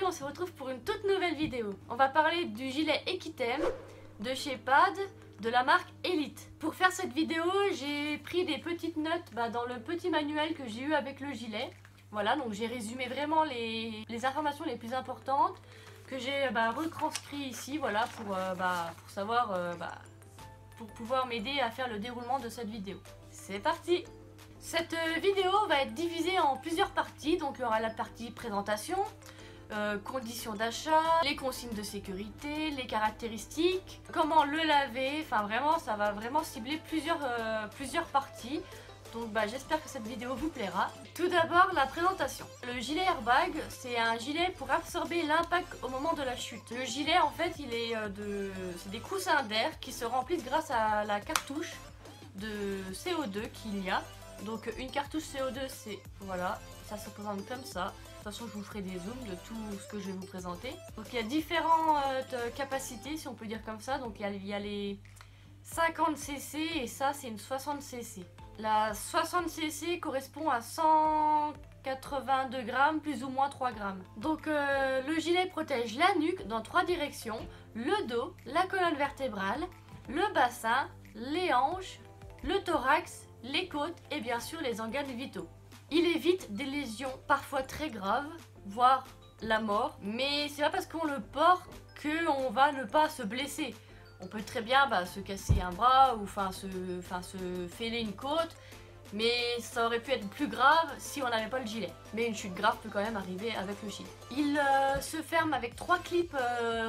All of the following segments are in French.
on se retrouve pour une toute nouvelle vidéo. On va parler du gilet Equitem de chez Pad, de la marque Elite. Pour faire cette vidéo, j'ai pris des petites notes dans le petit manuel que j'ai eu avec le gilet. Voilà, donc j'ai résumé vraiment les informations les plus importantes que j'ai retranscrit ici, voilà, pour savoir, pour pouvoir m'aider à faire le déroulement de cette vidéo. C'est parti! Cette vidéo va être divisée en plusieurs parties, donc il y aura la partie présentation, conditions d'achat, les consignes de sécurité, les caractéristiques, comment le laver, enfin vraiment ça va vraiment cibler plusieurs parties. Donc j'espère que cette vidéo vous plaira. Tout d'abord la présentation. Le gilet airbag, c'est un gilet pour absorber l'impact au moment de la chute. Le gilet en fait c'est des coussins d'air qui se remplissent grâce à la cartouche de CO2 qu'il y a. Donc une cartouche CO2, c'est voilà, ça se présente comme ça. De toute façon je vous ferai des zooms de tout ce que je vais vous présenter. Donc il y a différentes capacités si on peut dire comme ça. Donc il y a les 50 cc et ça c'est une 60 cc. La 60 cc correspond à 182 grammes plus ou moins 3 grammes. Donc le gilet protège la nuque dans 3 directions, le dos, la colonne vertébrale, le bassin, les hanches, le thorax, les côtes et bien sûr les organes vitaux. Il évite des lésions parfois très graves, voire la mort, mais c'est pas parce qu'on le porte qu'on va ne pas se blesser. On peut très bien se casser un bras ou se fêler une côte, mais ça aurait pu être plus grave si on n'avait pas le gilet. Mais une chute grave peut quand même arriver avec le gilet. Il se ferme avec 3 clips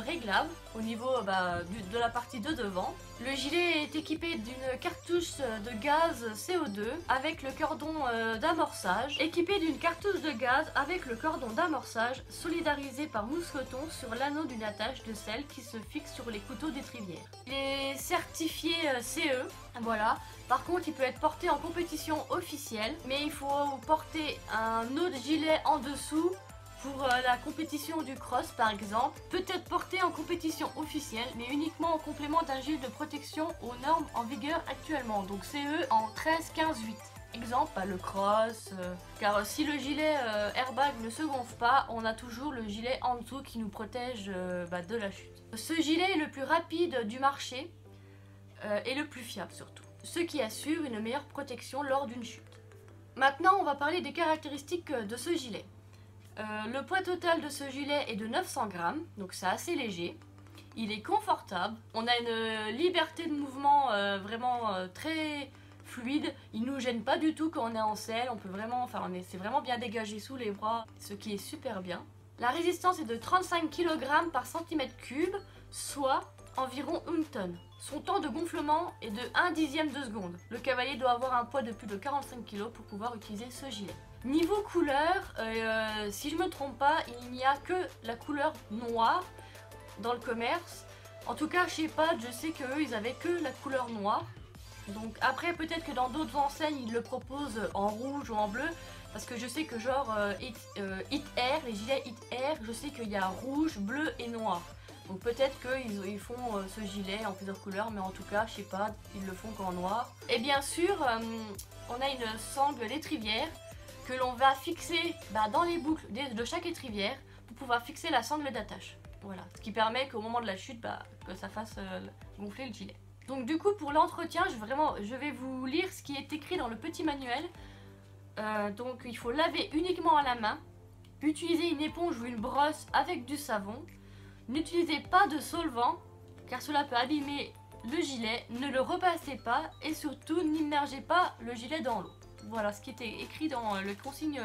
réglables au niveau de la partie de devant. Le gilet est équipé d'une cartouche de gaz CO2 avec le cordon d'amorçage. Équipé d'une cartouche de gaz avec le cordon d'amorçage solidarisé par mousqueton sur l'anneau d'une attache de sel qui se fixe sur les couteaux d'étrivière. Il est certifié CE, voilà. Par contre, il peut être porté en compétition officielle, mais il faut porter un autre gilet en dessous pour la compétition du cross par exemple. Peut être porté en compétition officielle, mais uniquement en complément d'un gilet de protection aux normes en vigueur actuellement. Donc CE en 13, 15, 8. Exemple, le cross, car si le gilet airbag ne se gonfle pas, on a toujours le gilet en dessous qui nous protège de la chute. Ce gilet est le plus rapide du marché et le plus fiable surtout, ce qui assure une meilleure protection lors d'une chute. Maintenant, on va parler des caractéristiques de ce gilet. Le poids total de ce gilet est de 900 grammes, donc c'est assez léger. Il est confortable, on a une liberté de mouvement vraiment très fluide. Il nous gêne pas du tout quand on est en selle, on peut vraiment, c'est vraiment bien dégagé sous les bras, ce qui est super bien. La résistance est de 35 kg par cm3, soit environ 1 tonne. Son temps de gonflement est de 1/10 de seconde. Le cavalier doit avoir un poids de plus de 45 kg pour pouvoir utiliser ce gilet. Niveau couleur, si je me trompe pas, il n'y a que la couleur noire dans le commerce. En tout cas chez Pad, je sais qu'eux ils avaient que la couleur noire. Donc après peut-être que dans d'autres enseignes ils le proposent en rouge ou en bleu. Parce que je sais que genre Hit Air, les gilets Hit Air, je sais qu'il y a rouge, bleu et noir. Donc peut-être qu'ils font ce gilet en plusieurs couleurs, mais en tout cas, je sais pas, ils le font qu'en noir. Et bien sûr, on a une sangle d'étrivière que l'on va fixer dans les boucles de chaque étrivière pour pouvoir fixer la sangle d'attache. Voilà, ce qui permet qu'au moment de la chute, que ça fasse gonfler le gilet. Donc du coup, pour l'entretien, je vais vous lire ce qui est écrit dans le petit manuel. Donc il faut laver uniquement à la main, utiliser une éponge ou une brosse avec du savon. N'utilisez pas de solvant car cela peut abîmer le gilet, ne le repassez pas et surtout n'immergez pas le gilet dans l'eau. Voilà ce qui était écrit dans le consigne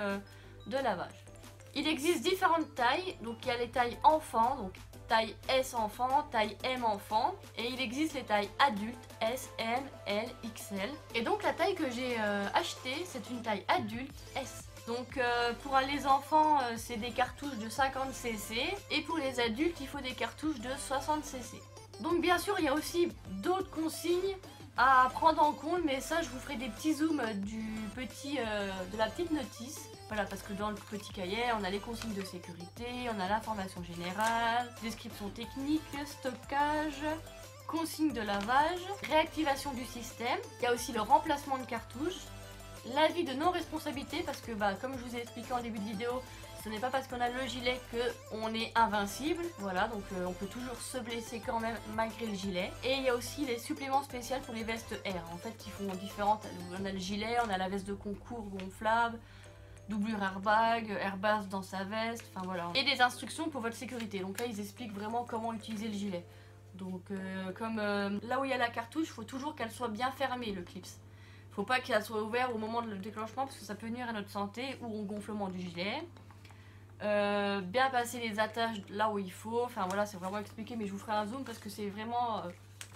de lavage. Il existe différentes tailles, donc il y a les tailles enfants, donc taille S enfant, taille M enfant, et il existe les tailles adultes, S, M, L, XL. Et donc la taille que j'ai achetée, c'est une taille adulte S. Donc pour les enfants, c'est des cartouches de 50 cc et pour les adultes, il faut des cartouches de 60 cc. Donc bien sûr, il y a aussi d'autres consignes à prendre en compte, mais ça, je vous ferai des petits zooms de la petite notice. Voilà, parce que dans le petit cahier, on a les consignes de sécurité, on a l'information générale, description technique, stockage, consignes de lavage, réactivation du système. Il y a aussi le remplacement de cartouches. L'avis de non-responsabilité, parce que comme je vous ai expliqué en début de vidéo, ce n'est pas parce qu'on a le gilet qu'on est invincible. Voilà, donc on peut toujours se blesser quand même malgré le gilet. Et il y a aussi les suppléments spéciaux pour les vestes air. En fait, ils font différentes. On a le gilet, on a la veste de concours gonflable, doublure airbag, airbag dans sa veste, enfin voilà. Et des instructions pour votre sécurité. Donc là, ils expliquent vraiment comment utiliser le gilet. Donc comme là où il y a la cartouche, il faut toujours qu'elle soit bien fermée, le clips. Faut pas qu'elle soit ouverte au moment du déclenchement parce que ça peut nuire à notre santé ou au gonflement du gilet. Bien passer les attaches là où il faut. Enfin voilà, c'est vraiment expliqué, mais je vous ferai un zoom parce que c'est vraiment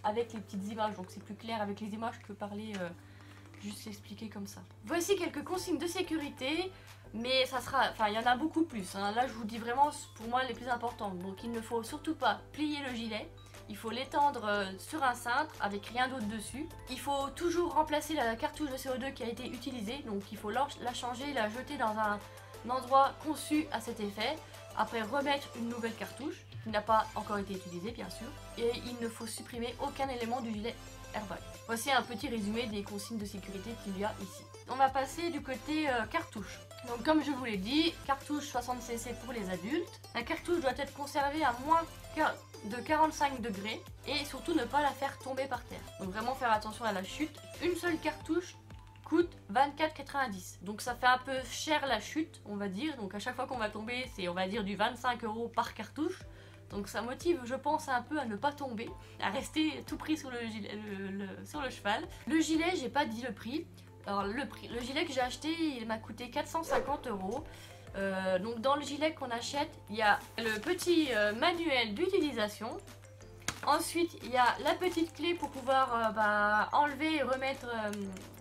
avec les petites images. Donc c'est plus clair avec les images que parler juste expliquer comme ça. Voici quelques consignes de sécurité, mais ça sera, enfin il y en a beaucoup plus. Hein. Là je vous dis vraiment pour moi les plus importantes. Donc il ne faut surtout pas plier le gilet. Il faut l'étendre sur un cintre avec rien d'autre dessus. Il faut toujours remplacer la cartouche de CO2 qui a été utilisée. Donc il faut la changer, la jeter dans un endroit conçu à cet effet. Après remettre une nouvelle cartouche qui n'a pas encore été utilisée bien sûr. Et il ne faut supprimer aucun élément du gilet airbag. Voici un petit résumé des consignes de sécurité qu'il y a ici. On va passer du côté cartouche. Donc comme je vous l'ai dit, cartouche 60 cc pour les adultes. La cartouche doit être conservée à moins de 45 degrés et surtout ne pas la faire tomber par terre. Donc vraiment faire attention à la chute. Une seule cartouche coûte 24,90 €. Donc ça fait un peu cher la chute, on va dire. Donc à chaque fois qu'on va tomber, c'est on va dire du 25 € par cartouche. Donc ça motive, je pense, un peu à ne pas tomber, à rester tout pris sur sur le cheval. Le gilet, j'ai pas dit le prix. Alors le gilet que j'ai acheté, il m'a coûté 450 €. Donc dans le gilet qu'on achète, il y a le petit manuel d'utilisation. Ensuite, il y a la petite clé pour pouvoir enlever et remettre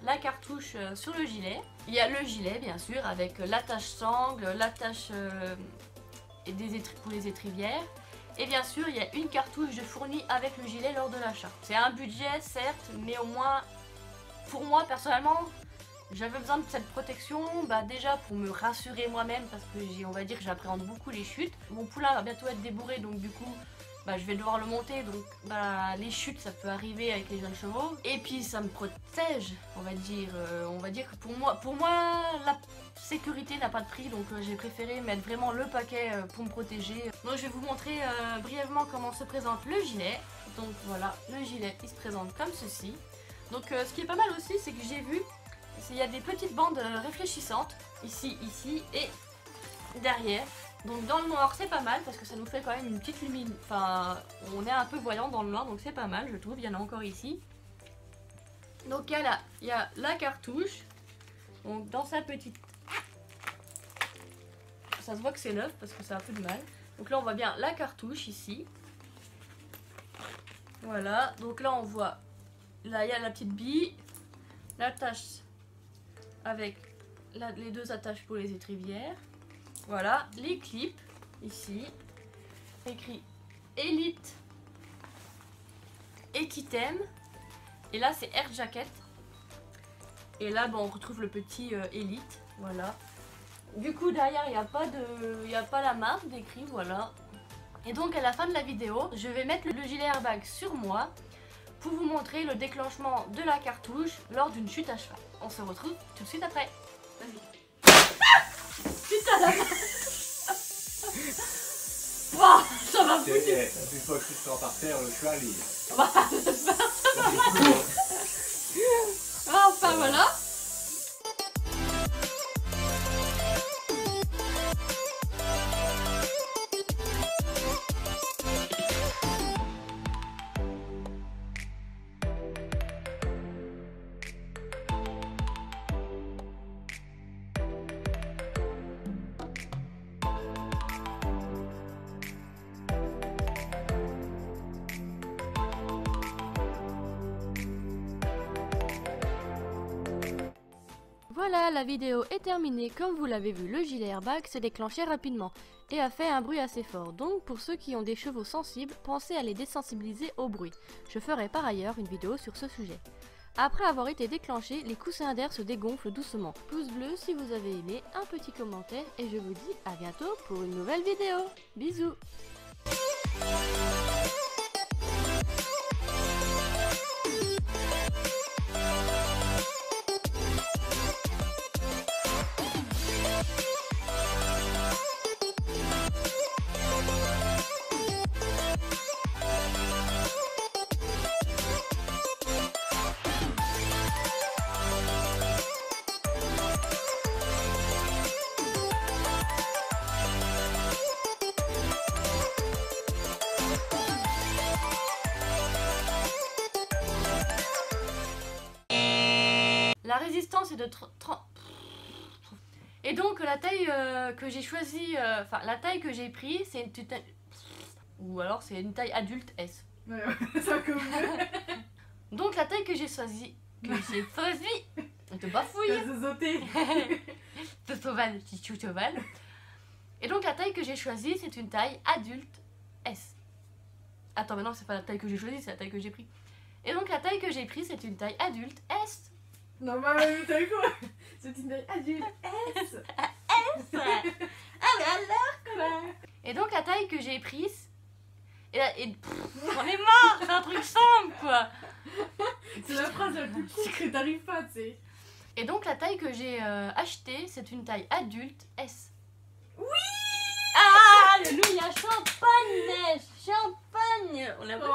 la cartouche sur le gilet. Il y a le gilet, bien sûr, avec l'attache sangle, l'attache pour les étrivières. Et bien sûr, il y a une cartouche de fournie avec le gilet lors de l'achat. C'est un budget, certes, mais au moins, pour moi, personnellement, j'avais besoin de cette protection, déjà pour me rassurer moi-même, parce que on va dire que j'appréhende beaucoup les chutes. Mon poulain va bientôt être débourré, donc du coup, je vais devoir le monter, donc les chutes, ça peut arriver avec les jeunes chevaux. Et puis, ça me protège, on va dire que pour moi, la sécurité n'a pas de prix, donc j'ai préféré mettre vraiment le paquet pour me protéger. Donc, je vais vous montrer brièvement comment se présente le gilet. Donc voilà, le gilet, il se présente comme ceci. Donc, ce qui est pas mal aussi, c'est que j'ai vu, il y a des petites bandes réfléchissantes, ici et derrière. Donc dans le noir c'est pas mal parce que ça nous fait quand même une petite lumière, enfin on est un peu voyant dans le noir donc c'est pas mal je trouve, il y en a encore ici. Donc il y a la cartouche, donc dans sa petite, ça se voit que c'est neuf parce que ça a un peu de mal. Donc là on voit bien la cartouche ici, voilà, donc là on voit, là il y a la petite bille, l'attache avec les deux attaches pour les étrivières. Voilà, les clips, ici, écrit Elite Equitem. Et là, c'est Air Jacket. Et là, on retrouve le petit Elite, voilà. Du coup, derrière, il n'y a pas la marque d'écrit, voilà. Et donc, à la fin de la vidéo, je vais mettre le gilet airbag sur moi pour vous montrer le déclenchement de la cartouche lors d'une chute à cheval. On se retrouve tout de suite après. Vas-y. Putain la wow, ça m'a foutu. Une fois que tu te rends par terre, le cheval il... Enfin voilà. Voilà, la vidéo est terminée. Comme vous l'avez vu, le gilet airbag s'est déclenché rapidement et a fait un bruit assez fort. Donc pour ceux qui ont des chevaux sensibles, pensez à les désensibiliser au bruit. Je ferai par ailleurs une vidéo sur ce sujet. Après avoir été déclenché, les coussins d'air se dégonflent doucement. Pouce bleu si vous avez aimé, un petit commentaire et je vous dis à bientôt pour une nouvelle vidéo. Bisous. La résistance est de 30. Et donc la taille que j'ai choisie, enfin la taille que j'ai pris, c'est une taille... Ou alors c'est une taille adulte S. Ouais, ça comme Donc la taille que j'ai choisie, te bafouille, t'as zozoté. te sauvale, chichou cheval. Et donc la taille que j'ai choisie, c'est une taille adulte S. Attends, mais non, c'est pas la taille que j'ai choisie, c'est la taille que j'ai pris. Et donc la taille que j'ai prise, c'est une taille adulte S. Non, mais t'as vu quoi? C'est une taille adulte S. Ah mais alors quoi? Et donc la taille que j'ai prise, j'en ai marre, c'est un truc simple quoi. C'est la phrase la plus courte que t'arrives pas, tu sais. Et donc la taille que j'ai achetée, c'est une taille adulte S. Oui! Ah, alléluia, champagne, neige, champagne. On l'a pas.